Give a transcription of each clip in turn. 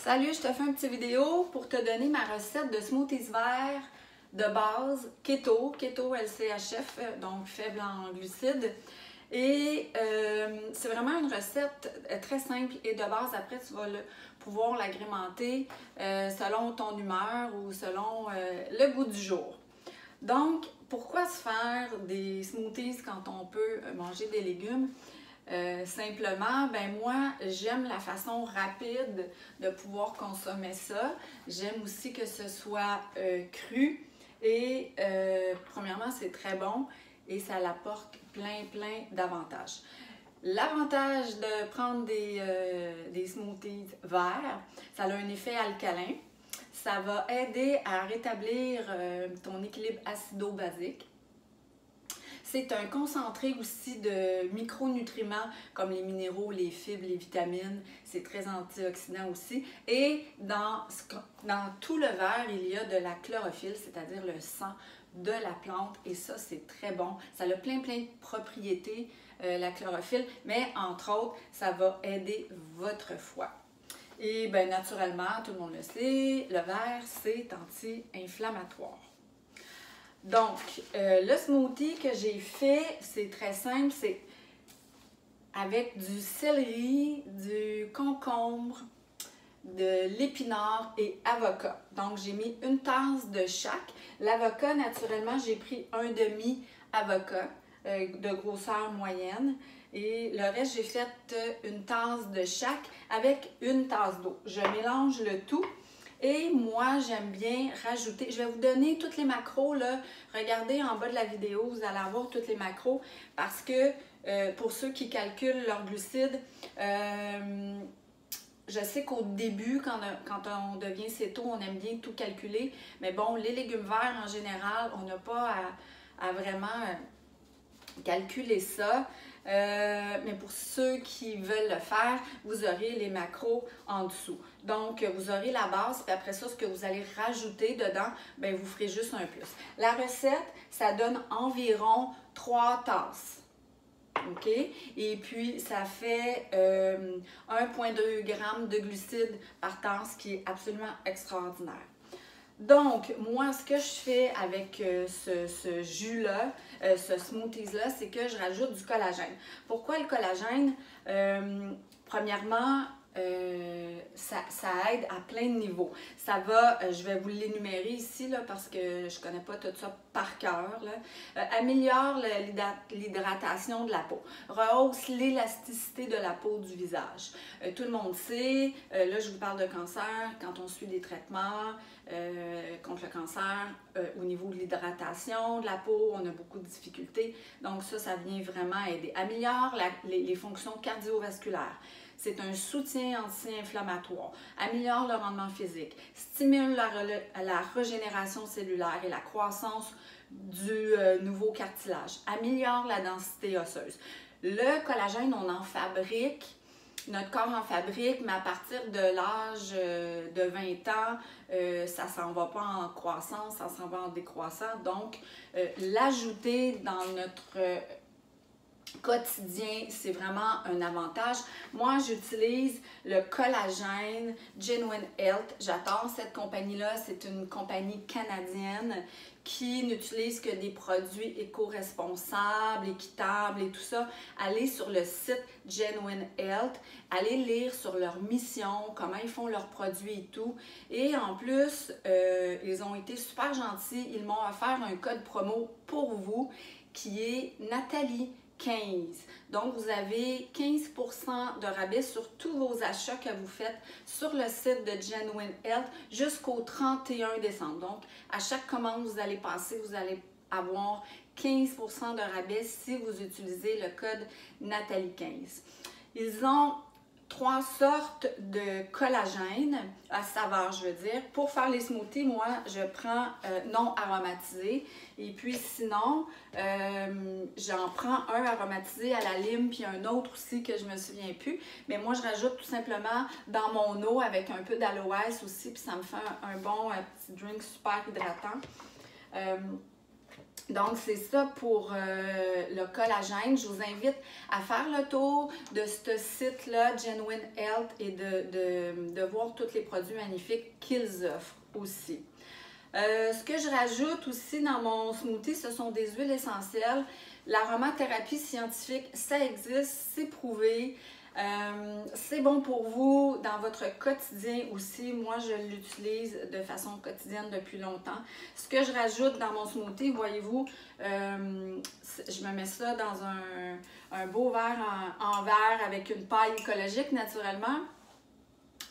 Salut, je te fais une petite vidéo pour te donner ma recette de smoothies verts de base keto, LCHF, donc faible en glucides. Et c'est vraiment une recette très simple et de base. Après, tu vas pouvoir l'agrémenter selon ton humeur ou selon le goût du jour. Donc, pourquoi se faire des smoothies quand on peut manger des légumes? Simplement, ben moi, j'aime la façon rapide de pouvoir consommer ça. J'aime aussi que ce soit cru et premièrement, c'est très bon et ça apporte plein d'avantages. L'avantage de prendre des smoothies verts, ça a un effet alcalin. Ça va aider à rétablir ton équilibre acido-basique. C'est un concentré aussi de micronutriments comme les minéraux, les fibres, les vitamines. C'est très antioxydant aussi. Et dans tout le verre, il y a de la chlorophylle, c'est-à-dire le sang de la plante. Et ça, c'est très bon. Ça a plein de propriétés, la chlorophylle. Mais entre autres, ça va aider votre foie. Et bien, naturellement, tout le monde le sait, le verre, c'est anti-inflammatoire. Donc, le smoothie que j'ai fait, c'est très simple, c'est avec du céleri, du concombre, de l'épinard et avocat. Donc, j'ai mis une tasse de chaque. L'avocat, naturellement, j'ai pris un demi-avocat de grosseur moyenne. Et le reste, j'ai fait une tasse de chaque avec une tasse d'eau. Je mélange le tout. Et moi, j'aime bien rajouter, je vais vous donner toutes les macros, là. Regardez en bas de la vidéo, vous allez avoir toutes les macros parce que pour ceux qui calculent leurs glucides, je sais qu'au début, quand on devient céto, on aime bien tout calculer, mais bon, les légumes verts en général, on n'a pas à vraiment calculer ça. Mais pour ceux qui veulent le faire, vous aurez les macros en dessous. Donc, vous aurez la base, puis après ça, ce que vous allez rajouter dedans, bien, vous ferez juste un plus. La recette, ça donne environ 3 tasses. OK? Et puis, ça fait 1,2 g de glucides par tasse, ce qui est absolument extraordinaire. Donc, moi, ce que je fais avec ce jus-là, ce smoothies-là, c'est que je rajoute du collagène. Pourquoi le collagène? Premièrement, ça aide à plein de niveaux. Ça va, je vais vous l'énumérer ici là, parce que je ne connais pas tout ça par cœur. Améliore l'hydratation de la peau. Rehausse l'élasticité de la peau du visage. Tout le monde sait, là je vous parle de cancer, quand on suit des traitements contre le cancer, au niveau de l'hydratation de la peau, on a beaucoup de difficultés. Donc ça vient vraiment aider. Améliore les fonctions cardiovasculaires. C'est un soutien anti-inflammatoire, améliore le rendement physique, stimule la régénération cellulaire et la croissance du nouveau cartilage, améliore la densité osseuse. Le collagène, on en fabrique, notre corps en fabrique, mais à partir de l'âge de 20 ans, ça ne s'en va pas en croissance, ça s'en va en décroissant. Donc, l'ajouter dans notre quotidien, c'est vraiment un avantage. Moi, j'utilise le collagène Genuine Health. J'adore cette compagnie-là. C'est une compagnie canadienne qui n'utilise que des produits éco-responsables, équitables et tout ça. Allez sur le site Genuine Health, allez lire sur leur mission, comment ils font leurs produits et tout. Et en plus, ils ont été super gentils. Ils m'ont offert un code promo pour vous qui est Nathalie 15. Donc, vous avez 15% de rabais sur tous vos achats que vous faites sur le site de Genuine Health jusqu'au 31 décembre. Donc, à chaque commande que vous allez passer, vous allez avoir 15% de rabais si vous utilisez le code Nathalie 15. Ils ont 3 sortes de collagène à saveur, je veux dire. Pour faire les smoothies, moi, je prends non aromatisé. Et puis sinon, j'en prends un aromatisé à la lime, puis un autre aussi que je me souviens plus. Mais moi, je rajoute tout simplement dans mon eau avec un peu d'aloès aussi, puis ça me fait un bon petit drink super hydratant. Donc, c'est ça pour le collagène. Je vous invite à faire le tour de ce site-là, Genuine Health, et de voir tous les produits magnifiques qu'ils offrent aussi. Ce que je rajoute aussi dans mon smoothie, ce sont des huiles essentielles. L'aromathérapie scientifique, ça existe, c'est prouvé. C'est bon pour vous dans votre quotidien aussi. Moi, je l'utilise de façon quotidienne depuis longtemps. Ce que je rajoute dans mon smoothie, voyez-vous, je me mets ça dans un beau verre en verre avec une paille écologique naturellement.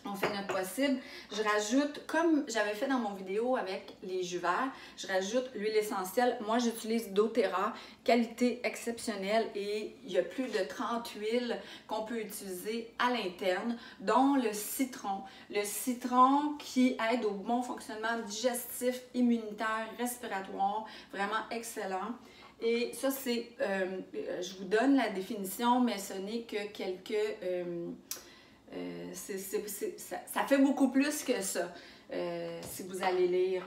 On fait notre possible. Je rajoute, comme j'avais fait dans mon vidéo avec les jus verts, je rajoute l'huile essentielle. Moi, j'utilise doTERRA, qualité exceptionnelle, et il y a plus de 30 huiles qu'on peut utiliser à l'interne, dont le citron. Le citron qui aide au bon fonctionnement digestif, immunitaire, respiratoire, vraiment excellent. Et ça, c'est, je vous donne la définition, mais ce n'est que quelques... ça fait beaucoup plus que ça, si vous allez lire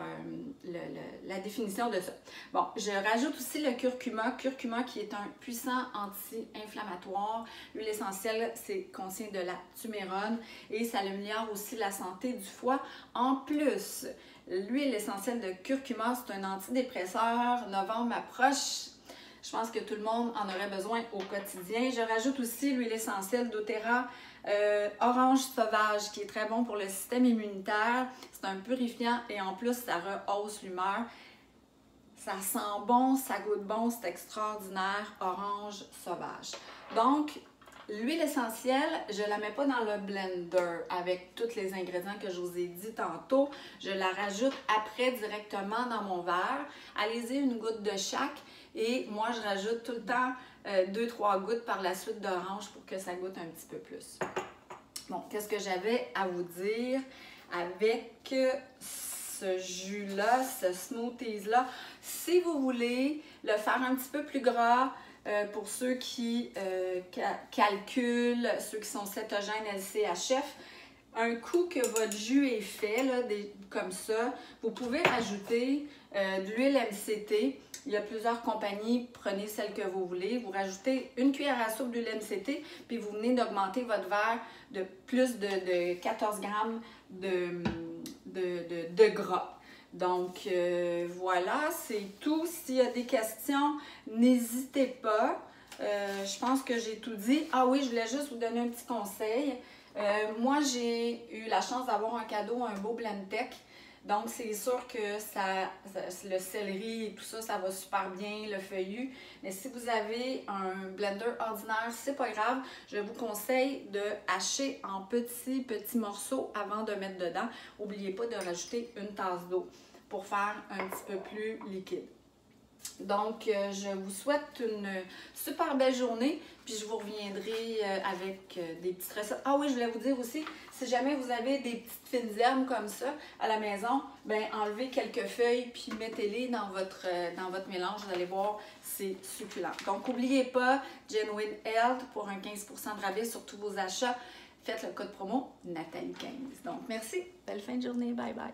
la définition de ça. Bon, je rajoute aussi le curcuma qui est un puissant anti-inflammatoire. L'huile essentielle, contient de la tumérone et ça améliore aussi la santé du foie. En plus, l'huile essentielle de curcuma, c'est un antidépresseur. Novembre approche. Je pense que tout le monde en aurait besoin au quotidien. Je rajoute aussi l'huile essentielle doTERRA orange sauvage qui est très bon pour le système immunitaire. C'est un purifiant et en plus, ça rehausse l'humeur. Ça sent bon, ça goûte bon, c'est extraordinaire. Orange sauvage. Donc, l'huile essentielle, je ne la mets pas dans le blender avec tous les ingrédients que je vous ai dit tantôt. Je la rajoute après directement dans mon verre. Allez-y, une goutte de chaque. Et moi, je rajoute tout le temps 2-3 gouttes par la suite d'orange pour que ça goûte un petit peu plus. Bon, qu'est-ce que j'avais à vous dire avec ce jus-là, ce smoothies-là? Si vous voulez le faire un petit peu plus gras, pour ceux qui calculent, ceux qui sont cétogènes LCHF, un coup que votre jus est fait, là, comme ça, vous pouvez ajouter de l'huile MCT. Il y a plusieurs compagnies, prenez celle que vous voulez. Vous rajoutez une cuillère à soupe d'huile MCT, puis vous venez d'augmenter votre verre de plus de 14 grammes de gras. Donc, voilà, c'est tout. S'il y a des questions, n'hésitez pas. Je pense que j'ai tout dit. Ah oui, je voulais juste vous donner un petit conseil. Moi, j'ai eu la chance d'avoir un cadeau, un beau Blendtec. Donc, c'est sûr que le céleri et tout ça, ça va super bien, le feuillu. Mais si vous avez un blender ordinaire, c'est pas grave. Je vous conseille de hacher en petits morceaux avant de mettre dedans. N'oubliez pas de rajouter une tasse d'eau pour faire un petit peu plus liquide. Donc, je vous souhaite une super belle journée, puis je vous reviendrai avec des petites recettes. Ah oui, je voulais vous dire aussi, si jamais vous avez des petites fines herbes comme ça à la maison, bien, enlevez quelques feuilles, puis mettez-les dans votre mélange. Vous allez voir, c'est succulent. Donc, n'oubliez pas, Genuine Health pour un 15% de rabais sur tous vos achats. Faites le code promo Nathalie15. Donc, merci. Belle fin de journée. Bye bye.